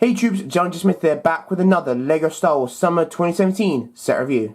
Hey troops, GeneralJSmith here, back with another LEGO Star Wars Summer 2017 set review.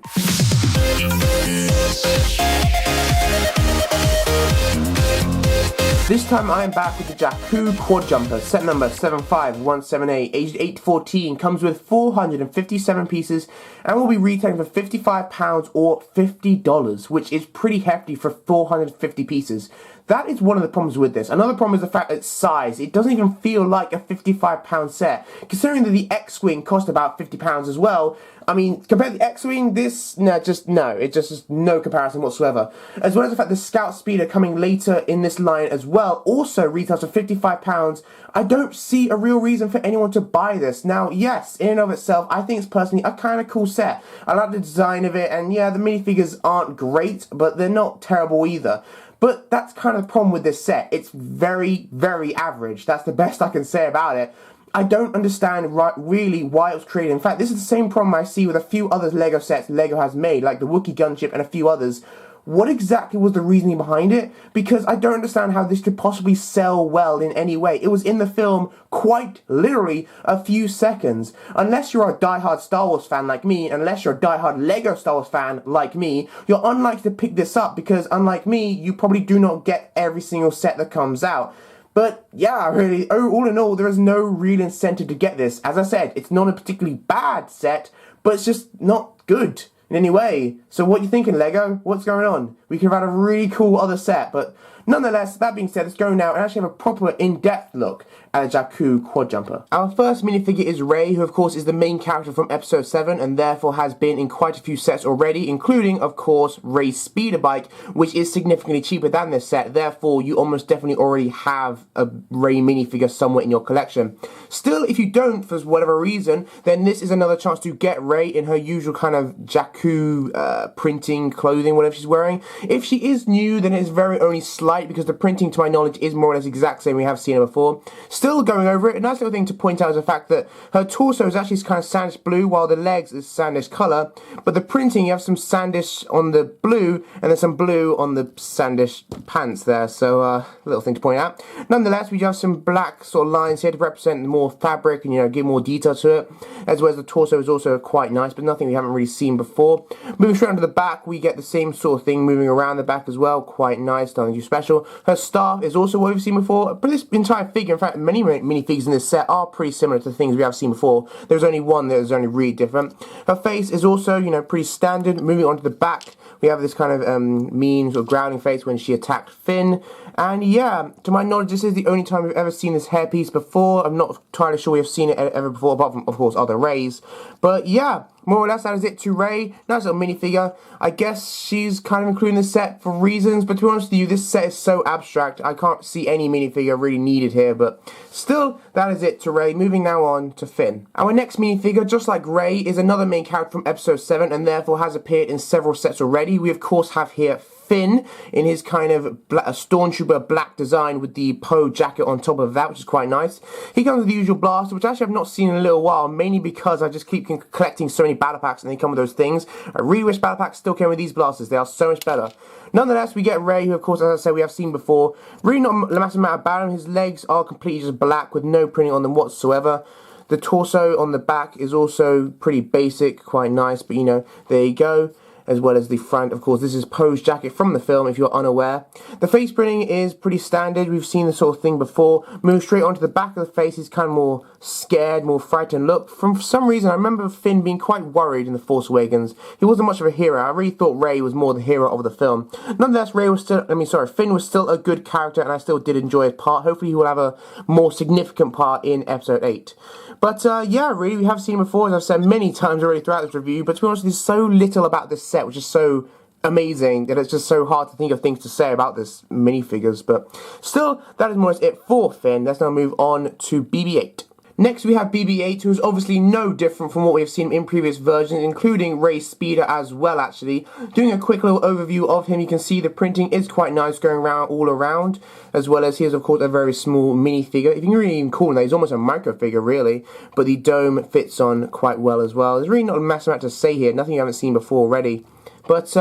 This time I am back with the Jakku Quadjumper, set number 75178, aged 8 to 14, comes with 457 pieces and will be retailing for £55 or $50, which is pretty hefty for 450 pieces. That is one of the problems with this. Another problem is the fact that its size. It doesn't even feel like a £55 set. Considering that the X-Wing cost about £50 as well, I mean, compared to the X-Wing, it's just no comparison whatsoever. As well as the fact the Scout Speeder coming later in this line as well also retails for £55. I don't see a real reason for anyone to buy this. Now, yes, in and of itself, I think it's personally a kind of cool set. I like the design of it, and yeah, the minifigures aren't great, but they're not terrible either. But that's kind of the problem with this set. It's very, very average. That's the best I can say about it. I don't understand really why it was created. In fact, this is the same problem I see with a few other LEGO sets LEGO has made, like the Wookiee gunship and a few others. What exactly was the reasoning behind it? Because I don't understand how this could possibly sell well in any way. It was in the film quite literally a few seconds. Unless you're a diehard Star Wars fan like me, unless you're a diehard LEGO Star Wars fan like me, you're unlikely to pick this up because unlike me, you probably do not get every single set that comes out. But yeah, really, all in all, there is no real incentive to get this. As I said, it's not a particularly bad set, but it's just not good in any way. So what you thinking, LEGO? What's going on? We could have had a really cool other set, but nonetheless, that being said, let's go now and actually have a proper in-depth look at the Jakku Quadjumper. Our first minifigure is Rey, who of course is the main character from episode 7 and therefore has been in quite a few sets already, including of course Rey's speeder bike, which is significantly cheaper than this set. Therefore, you almost definitely already have a Rey minifigure somewhere in your collection. Still, if you don't for whatever reason, then this is another chance to get Rey in her usual kind of Jakku printing clothing, whatever she's wearing. If she is new, then it's very only slight because the printing, to my knowledge, is more or less the exact same we have seen her before. Still going over it, a nice little thing to point out is the fact that her torso is actually kind of sandish blue, while the legs is sandish colour. But the printing, you have some sandish on the blue, and then some blue on the sandish pants there. So, a little thing to point out. Nonetheless, we have some black sort of lines here to represent more fabric and, you know, give more detail to it. As well as the torso is also quite nice, but nothing we haven't really seen before. Moving straight onto the back, we get the same sort of thing moving around the back as well. Quite nice, nothing too special. Her staff is also what we've seen before. But this entire figure, in fact, many minifigures in this set are pretty similar to things we have seen before. There's only one that is only really different. Her face is also, you know, pretty standard. Moving on to the back, we have this kind of mean sort of growling face when she attacked Finn. And yeah, to my knowledge, this is the only time we've ever seen this hairpiece before. I'm not entirely sure we've seen it ever before, apart from, of course, other Reys. But yeah, more or less that is it to Rey. Nice little minifigure. I guess she's kind of including this set for reasons, but to be honest with you, this set is so abstract, I can't see any minifigure really needed here, but still, that is it to Rey. Moving now on to Finn. Our next minifigure, just like Rey, is another main character from episode 7 and therefore has appeared in several sets already. We of course have here Finn in his kind of a Stormtrooper black design with the Poe jacket on top of that, which is quite nice. He comes with the usual blaster, which actually I've not seen in a little while, mainly because I just keep collecting so many battle packs and they come with those things. I really wish battle packs still came with these blasters. They are so much better. Nonetheless, we get Rey, who of course, as I said, we have seen before. Really not a massive amount about him. His legs are completely just black with no printing on them whatsoever. The torso on the back is also pretty basic, quite nice, but you know, there you go. As well as the front, of course, this is Poe's jacket from the film, if you're unaware. The face printing is pretty standard. We've seen this sort of thing before. Move straight onto the back of the face. He's kind of more scared, more frightened look. For some reason, I remember Finn being quite worried in The Force Awakens. He wasn't much of a hero. I really thought Rey was more the hero of the film. Nonetheless, Finn was still a good character, and I still did enjoy his part. Hopefully, he will have a more significant part in Episode 8. But yeah, really, we have seen him before, as I've said many times already throughout this review. But to be honest, there's so little about this set, which is so amazing that it's just so hard to think of things to say about this minifigures. But still, that is more or less it for Finn. Let's now move on to BB-8. Next we have BB-8, who is obviously no different from what we have seen in previous versions, including Rey's speeder as well actually. Doing a quick little overview of him, you can see the printing is quite nice going around all around, as well as he is of course a very small minifigure. If you can really even call him that, he's almost a micro figure really, but the dome fits on quite well as well. There's really not a massive amount to say here, nothing you haven't seen before already. But,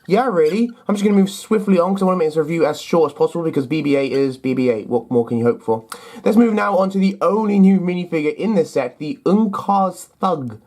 yeah, really, I'm just going to move swiftly on because I want to make this review as short as possible because BB-8 is BB-8. What more can you hope for? Let's move now on to the only new minifigure in this set, the Unkar's Thug.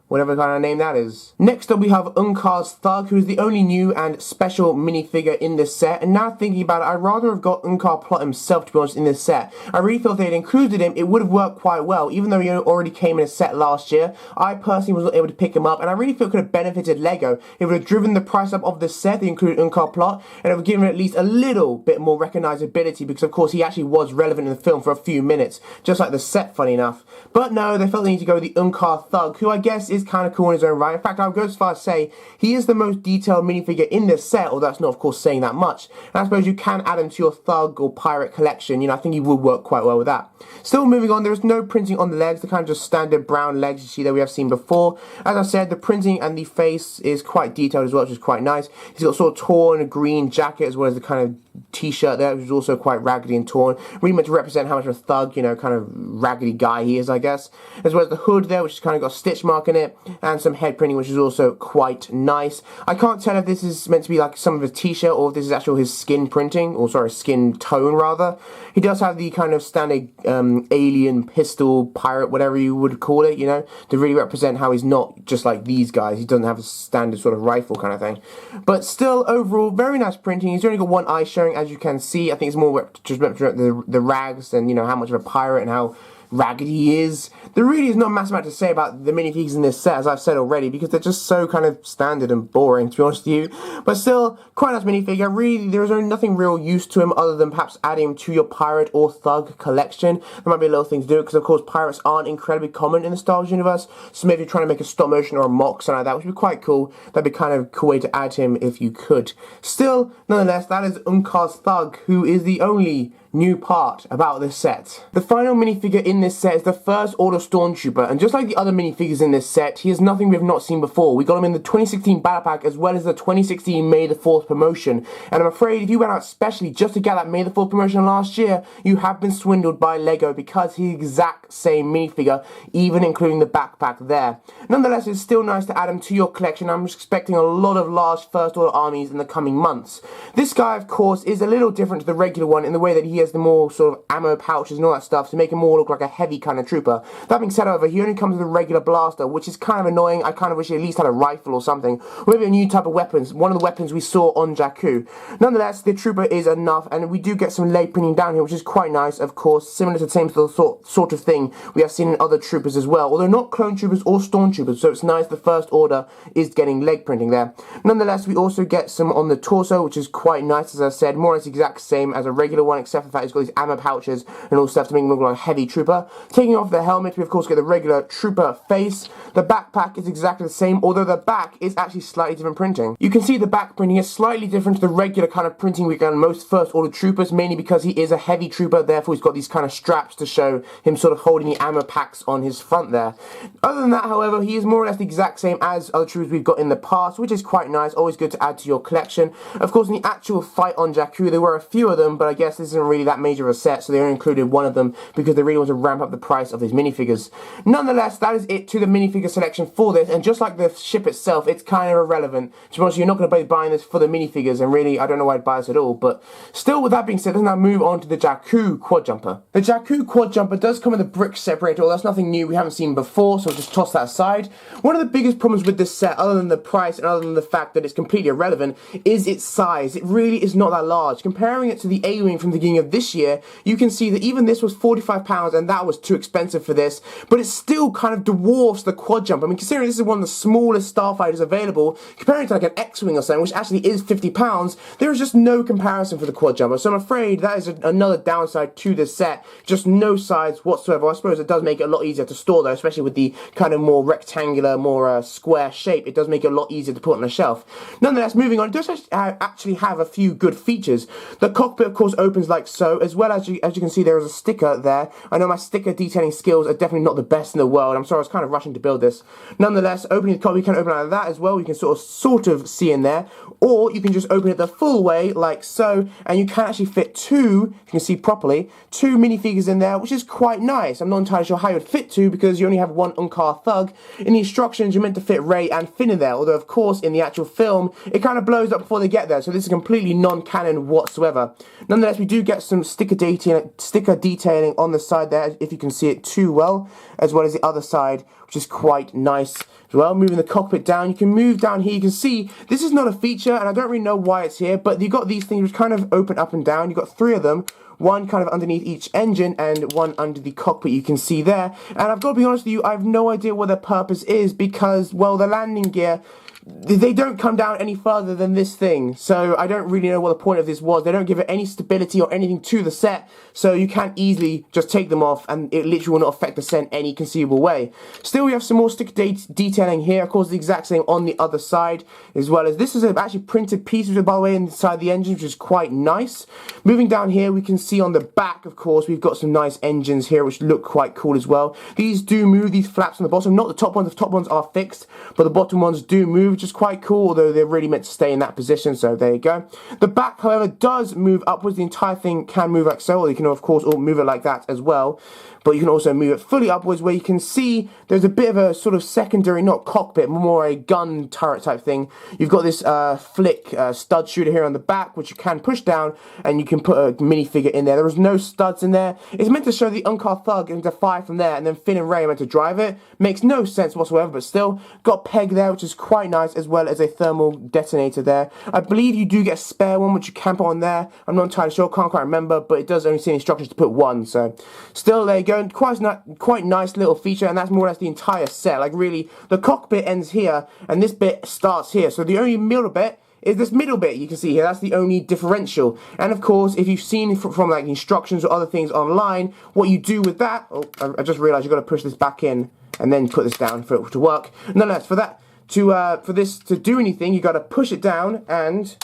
Whatever kind of name that is. Next up we have Unkar's Thug, who is the only new and special minifigure in this set. And now thinking about it, I'd rather have got Unkar Plot himself, to be honest, in this set. I really thought if they had included him, it would have worked quite well. Even though he already came in a set last year, I personally was not able to pick him up. And I really feel it could have benefited LEGO. It would have driven the price up of the set, they included Unkar Plot, and it would have given it at least a little bit more recognizability because, of course, he actually was relevant in the film for a few minutes. Just like the set, funny enough. But no, they felt they need to go with the Unkar Thug, who I guess is kind of cool in his own right. In fact, I'll go as far as say he is the most detailed minifigure in this set, although that's not, of course, saying that much. And I suppose you can add him to your Thug or Pirate collection. You know, I think he would work quite well with that. Still moving on, there is no printing on the legs. The kind of just standard brown legs you see that we have seen before. As I said, the printing and the face is quite detailed as well, which is quite nice. He's got sort of torn green jacket as well as the kind of t-shirt there, which is also quite raggedy and torn. Really meant to represent how much of a thug, you know, kind of raggedy guy he is, I guess. As well as the hood there, which has kind of got a stitch mark in it, and some head printing, which is also quite nice. I can't tell if this is meant to be like some of his t-shirt or if this is actually his skin printing, or sorry, skin tone rather. He does have the kind of standard alien pistol pirate, whatever you would call it, you know, to really represent how he's not just like these guys. He doesn't have a standard sort of rifle kind of thing. But still, overall, very nice printing. He's only got one eye showing, as you can see. I think it's more just represent the rags and, you know, how much of a pirate and how ragged he is. There really is not a massive amount to say about the minifigures in this set, as I've said already, because they're just so kind of standard and boring, to be honest with you. But still, quite a nice minifigure. Really, there is nothing real use to him other than perhaps adding him to your pirate or thug collection. There might be a little thing to do, because of course pirates aren't incredibly common in the Star Wars universe, so maybe you're trying to make a stop motion or a mock, something like that, which would be quite cool. That'd be kind of a cool way to add him if you could. Still, nonetheless, that is Unkar's Thug, who is the only new part about this set. The final minifigure in this set is the First Order Stormtrooper, and just like the other minifigures in this set, he is nothing we have not seen before. We got him in the 2016 Battle Pack as well as the 2016 May the 4th promotion, and I'm afraid if you went out specially just to get that May the 4th promotion last year, you have been swindled by LEGO because he's the exact same minifigure, even including the backpack there. Nonetheless, it's still nice to add him to your collection. I'm expecting a lot of large First Order armies in the coming months. This guy, of course, is a little different to the regular one in the way that he has the more sort of ammo pouches and all that stuff to make him more look like a heavy kind of trooper. That being said, however, he only comes with a regular blaster, which is kind of annoying. I kind of wish he at least had a rifle or something, or maybe a new type of weapons, one of the weapons we saw on Jakku. Nonetheless, the trooper is enough, and we do get some leg printing down here, which is quite nice, of course, similar to the same sort of thing we have seen in other troopers as well, although not clone troopers or stormtroopers, so it's nice the First Order is getting leg printing there. Nonetheless, we also get some on the torso, which is quite nice, as I said, more or less the exact same as a regular one, except for the fact it's got these ammo pouches and all stuff to make him look like a heavy trooper. Taking off the helmet, we of course get the regular trooper face. The backpack is exactly the same, although the back is actually slightly different printing. You can see the back printing is slightly different to the regular kind of printing we get on most First Order troopers, mainly because he is a heavy trooper, therefore he's got these kind of straps to show him sort of holding the ammo packs on his front there. Other than that, however, he is more or less the exact same as other troopers we've got in the past, which is quite nice, always good to add to your collection. Of course, in the actual fight on Jakku, there were a few of them, but I guess this isn't really that major of a set, so they only included one of them because they really want to ramp up the price of these minifigures. Nonetheless, that is it to the minifigure selection for this, and just like the ship itself, it's kind of irrelevant. To be honest, you're not going to be buying this for the minifigures, and really, I don't know why I'd buy this at all, but still, with that being said, let's now move on to the Jakku Quadjumper. The Jakku Quadjumper does come with a brick separator, that's nothing new we haven't seen before, so I'll just toss that aside. One of the biggest problems with this set, other than the price and other than the fact that it's completely irrelevant, is its size. It really is not that large. Comparing it to the A-Wing from the beginning of this year, you can see that even this was £45 and that was too expensive for this, but it still kind of dwarfs the Quadjumper. I mean, considering this is one of the smallest starfighters available, comparing it to like an X-Wing or something, which actually is £50, there is just no comparison for the Quadjumper. So I'm afraid that is another downside to this set, just no size whatsoever. I suppose it does make it a lot easier to store though, especially with the kind of more rectangular, more square shape. It does make it a lot easier to put on a shelf. Nonetheless, moving on, it does actually have a few good features. The cockpit, of course, opens like so, as well as you can see there is a sticker there. I know my sticker detailing skills are definitely not the best in the world. I'm sorry, I was kind of rushing to build this. Nonetheless, opening the card, we can open it like that as well. You can sort of see in there, or you can just open it the full way like so, and you can actually fit two, if you can see properly, two minifigures in there, which is quite nice. I'm not entirely sure how you'd fit two because you only have one Unkar thug. In the instructions, you're meant to fit Rey and Finn in there, although of course in the actual film it kind of blows up before they get there, so this is completely non-canon whatsoever. Nonetheless, we do get some sticker detailing on the side there, if you can see it too well, as well as the other side, which is quite nice as well. Moving the cockpit down, you can move down here, you can see this is not a feature and I don't really know why it's here, but you've got these things which kind of open up and down. You've got three of them, one kind of underneath each engine and one under the cockpit, you can see there. And I've got to be honest with you, I have no idea what their purpose is because, well, the landing gear, they don't come down any further than this thing, so I don't really know what the point of this was. They don't give it any stability or anything to the set, so you can't easily just take them off and it literally will not affect the set in any conceivable way. Still, we have some more sticker detailing here, of course the exact same on the other side, as well as this is actually printed pieces, by the way, inside the engine, which is quite nice. Moving down here, we can see on the back, of course, we've got some nice engines here, which look quite cool as well. These do move, these flaps on the bottom, not the top ones are fixed, but the bottom ones do move, which is quite cool, although they're really meant to stay in that position, so there you go. The back, however, does move upwards. The entire thing can move like so, or you can, of course, move it like that as well. But you can also move it fully upwards, where you can see there's a bit of a sort of secondary, not cockpit, more a gun turret type thing. You've got this flick stud shooter here on the back, which you can push down, and you can put a minifigure in there. There is no studs in there. It's meant to show the Unkar thug and to fire from there, and then Finn and Rey are meant to drive it. Makes no sense whatsoever, but still, got peg there, which is quite nice, as well as a thermal detonator there. I believe you do get a spare one, which you can put on there. I'm not entirely sure, can't quite remember, but it does only say instructions to put one, so still, there you go. Quite nice little feature, and that's more or less the entire set. Like, really, the cockpit ends here, and this bit starts here, so the only middle bit is this middle bit you can see here. That's the only differential. And of course, if you've seen from like instructions or other things online, what you do with that, I just realized you've got to push this back in and then put this down for it to work. Nonetheless, for that for this to do anything, you got to push it down, and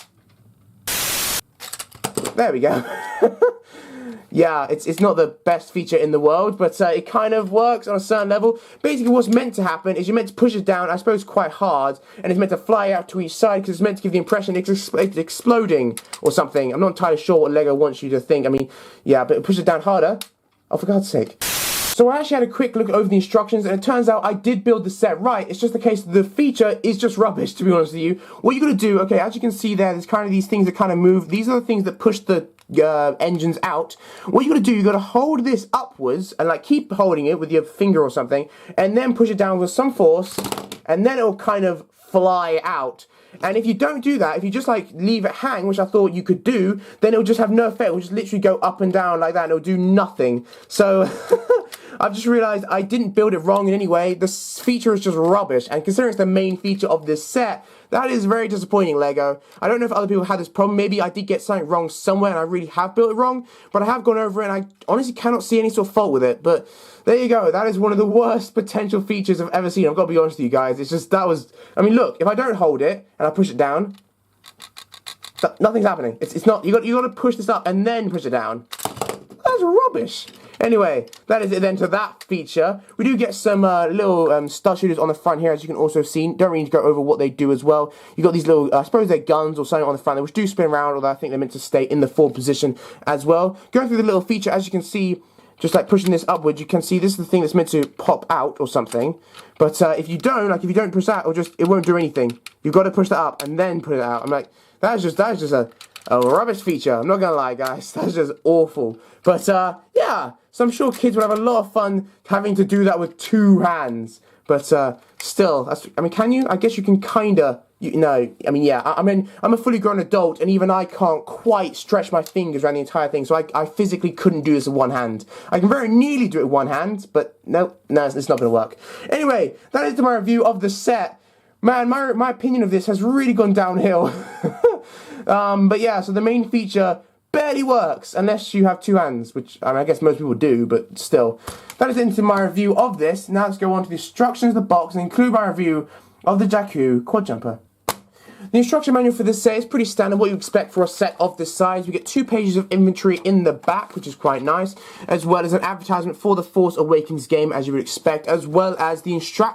there we go. Yeah, it's not the best feature in the world, but it kind of works on a certain level. Basically, what's meant to happen is you're meant to push it down, I suppose, quite hard, and it's meant to fly out to each side because it's meant to give the impression it's exploding or something. I'm not entirely sure what LEGO wants you to think. I mean, yeah, but push it down harder. Oh, for God's sake. So I actually had a quick look over the instructions, and it turns out I did build the set right. It's just the case that the feature is just rubbish, to be honest with you. What you're going to do, okay, as you can see there, there's kind of these things that kind of move. These are the things that push the engines out. What you got to do, you got to hold this upwards and like keep holding it with your finger or something, and then push it down with some force, and then it'll kind of fly out. And if you don't do that, if you just like leave it hang, which I thought you could do, then it'll just have no effect. It'll just literally go up and down like that, and it'll do nothing. So I've just realized I didn't build it wrong in any way. This feature is just rubbish, and considering it's the main feature of this set, that is very disappointing, LEGO. I don't know if other people had this problem. Maybe I did get something wrong somewhere and I really have built it wrong, but I have gone over it and I honestly cannot see any sort of fault with it. But there you go. That is one of the worst potential features I've ever seen. I've got to be honest with you guys. It's just, I mean, look, if I don't hold it and I push it down, nothing's happening. It's not, you got to push this up and then push it down. That's rubbish. Anyway, that is it then to that feature. We do get some little stud shooters on the front here, as you can also see. Don't really need to go over what they do as well. You've got these little, I suppose they're guns or something on the front, which do spin around, although I think they're meant to stay in the forward position as well. Going through the little feature, as you can see, just like pushing this upwards, you can see this is the thing that's meant to pop out or something. But if you don't push that, it won't do anything. You've got to push that up and then put it out. I'm like, that is just a rubbish feature. I'm not gonna lie, guys. That's just awful. But yeah, so I'm sure kids would have a lot of fun having to do that with two hands. But still, I mean, can you? I guess you can kinda. I mean, yeah. I mean, I'm a fully grown adult, and even I can't quite stretch my fingers around the entire thing. So I physically couldn't do this with one hand. I can very nearly do it with one hand, but no, it's not gonna work. Anyway, that is my review of the set. Man, my opinion of this has really gone downhill. But yeah, so the main feature barely works unless you have two hands, which I guess most people do, but still. That is it into my review of this. Now let's go on to the instructions of the box and include my review of the Jakku Quadjumper. The instruction manual for this set is pretty standard, what you expect for a set of this size. We get 2 pages of inventory in the back, which is quite nice, as well as an advertisement for the Force Awakens game, as you would expect, as well as the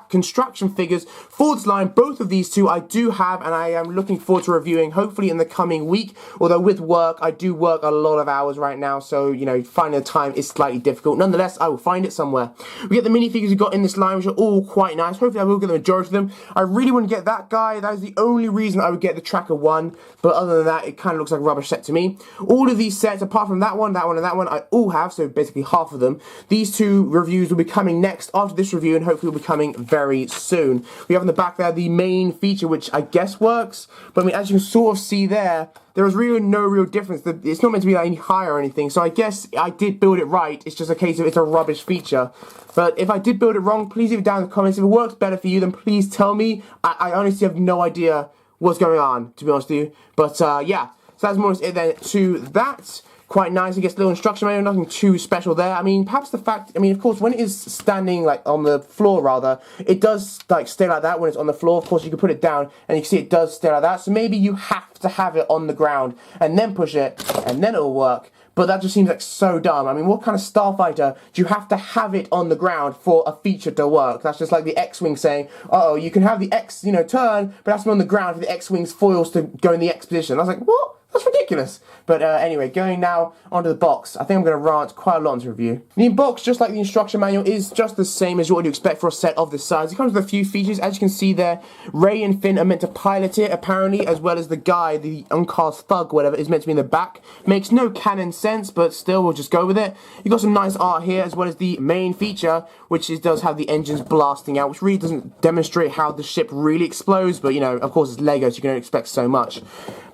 construction figures for this line. Both of these two I do have, and I am looking forward to reviewing, hopefully in the coming week, although with work, I do work a lot of hours right now, so, you know, finding the time is slightly difficult. Nonetheless, I will find it somewhere. We get the minifigures we got in this line, which are all quite nice. Hopefully I will get the majority of them. I really want to get that guy. That is the only reason I would get the Tracker 1, but other than that, it kind of looks like a rubbish set to me. All of these sets, apart from that one, and that one, I all have, so basically half of them. These 2 reviews will be coming next after this review, and hopefully will be coming very soon. We have in the back there the main feature, which I guess works, but I mean, as you can sort of see there is really no real difference. It's not meant to be like any higher or anything, so I guess I did build it right. It's just a case of it's a rubbish feature. But if I did build it wrong, please leave it down in the comments. If it works better for you, then please tell me. I honestly have no idea what's going on, to be honest with you. But yeah, so that's more it then to that. Quite nice. It gets a little instruction manual, nothing too special there. I mean, perhaps the fact, I mean, of course, when it is standing, like, on the floor, rather, it does, like, stay like that when it's on the floor. Of course, you can put it down, and you can see it does stay like that. So maybe you have to have it on the ground, and then push it, and then it'll work. But that just seems like so dumb. I mean, what kind of starfighter do you have to have it on the ground for a feature to work? That's just like the X-Wing saying, uh-oh, you can have the X, you know, turn, but that's on the ground for the X-Wing's foils to go in the X position. I was like, what? That's ridiculous. But anyway, going now onto the box. I think I'm going to rant quite a lot in this review. The box, just like the instruction manual, is just the same as what you'd expect for a set of this size. It comes with a few features. As you can see there, Rey and Finn are meant to pilot it, apparently, as well as the guy, the Unkar's thug, whatever, is meant to be in the back. Makes no canon sense, but still, we'll just go with it. You've got some nice art here, as well as the main feature, which does have the engines blasting out, which really doesn't demonstrate how the ship really explodes, but, you know, of course, it's Lego, so you can expect so much.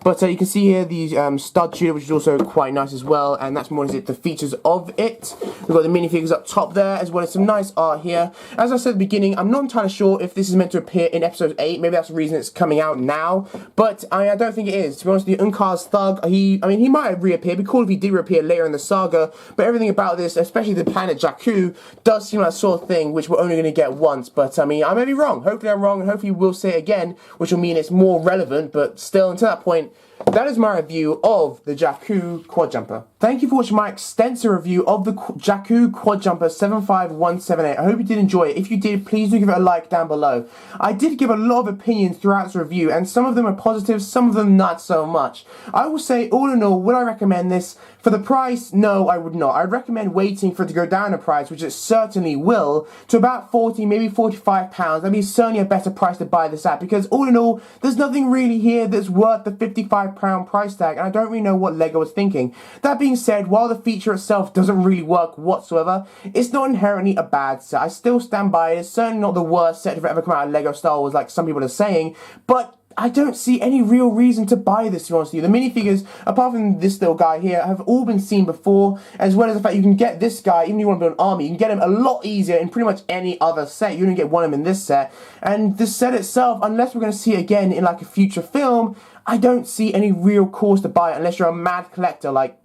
But you can see here the stud shooter, which is also quite nice as well, and that's more the features of it. We've got the minifigures up top there, as well as some nice art here. As I said at the beginning, I'm not entirely sure if this is meant to appear in episode 8. Maybe that's the reason it's coming out now, but I don't think it is. To be honest with you, Unkar's thug, he might reappear. It'd be cool if he did reappear later in the saga, but everything about this, especially the planet Jakku, does seem like that sort of thing which we're only going to get once. But I mean, I may be wrong. Hopefully I'm wrong, and hopefully we'll say it again, which will mean it's more relevant, but still, until that point, that is my review of the Jakku Quadjumper. Thank you for watching my extensive review of the Jakku Quadjumper 75178. I hope you did enjoy it. If you did, please do give it a like down below. I did give a lot of opinions throughout this review, and some of them are positive, some of them not so much. I will say, all in all, would I recommend this? For the price, no, I would not. I'd recommend waiting for it to go down in price, which it certainly will, to about 40, maybe 45 pounds. That'd be certainly a better price to buy this at, because all in all, there's nothing really here that's worth the £55 price tag, and I don't really know what Lego was thinking. That being said, while the feature itself doesn't really work whatsoever, it's not inherently a bad set. I still stand by it. It's certainly not the worst set to ever come out of Lego Star Wars, like some people are saying, but I don't see any real reason to buy this, to be honest with you. The minifigures, apart from this little guy here, have all been seen before, as well as the fact you can get this guy, even if you want to build an army, you can get him a lot easier in pretty much any other set. You only get one of them in this set. And this set itself, unless we're going to see it again in like a future film, I don't see any real cause to buy it unless you're a mad collector like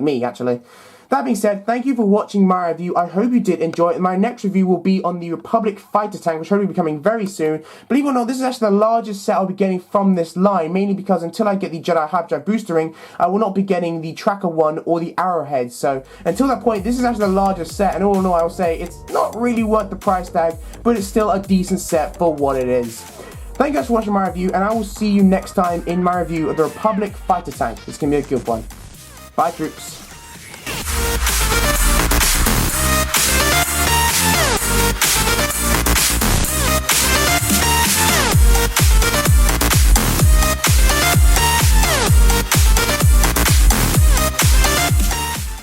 me, actually. That being said, thank you for watching my review. I hope you did enjoy it. My next review will be on the Republic Fighter Tank, which hopefully will be coming very soon. Believe it or not, this is actually the largest set I'll be getting from this line, mainly because until I get the Jedi Hyperdrive Booster Ring, I will not be getting the Tracker 1 or the Arrowhead. So, until that point, this is actually the largest set, and all in all, I will say it's not really worth the price tag, but it's still a decent set for what it is. Thank you guys for watching my review, and I will see you next time in my review of the Republic Fighter Tank. It's going to be a good one. Bye, troops.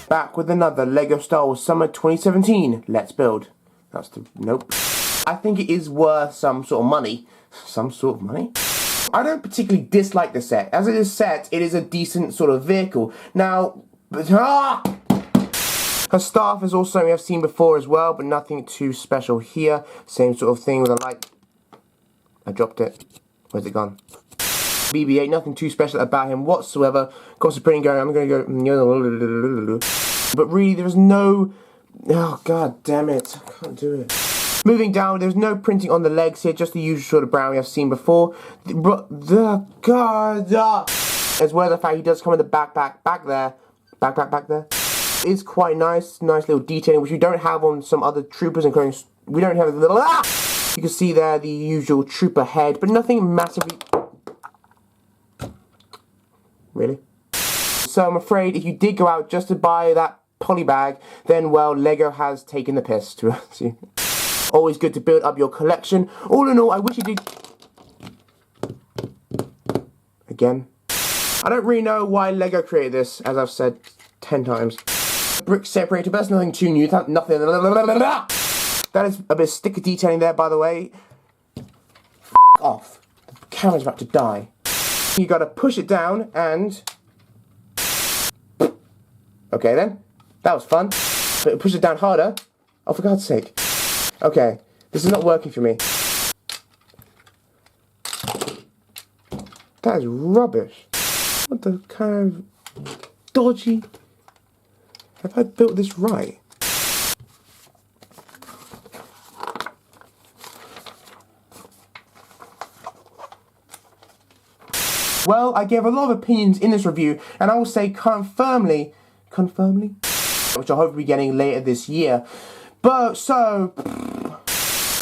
Back with another LEGO Star Wars Summer 2017 Let's Build. That's the... nope. I think it is worth some sort of money. Some sort of money? I don't particularly dislike the set. As it is set, it is a decent sort of vehicle. Now... her staff is also something I've seen before as well, but nothing too special here. Same sort of thing with a light. I dropped it. Where's it gone? BB-8, nothing too special about him whatsoever. Of course, the printing going, I'm going to go... But really, there's no... oh, god damn it. I can't do it. Moving down, there's no printing on the legs here, just the usual sort of brown we have seen before. As well as the fact he does come in the back there. Back there. It's quite nice little detailing, which we don't have on some other troopers, including, we don't have the little, you can see there the usual trooper head, but nothing massively, really. So I'm afraid if you did go out just to buy that poly bag, then well, Lego has taken the piss, to you. Always good to build up your collection. All in all, I wish you did, again. I don't really know why Lego created this, as I've said 10 times. Brick separator, but that's nothing too new. Nothing. That is a bit of sticker detailing there, by the way. Off. The camera's about to die. You gotta push it down and... Okay then. That was fun. But push it down harder. Oh, for God's sake. Okay. This is not working for me. That is rubbish. What the kind of dodgy... Have I built this right? Well, I gave a lot of opinions in this review, and I will say confirmly, which I hope we'll be getting later this year. But, so...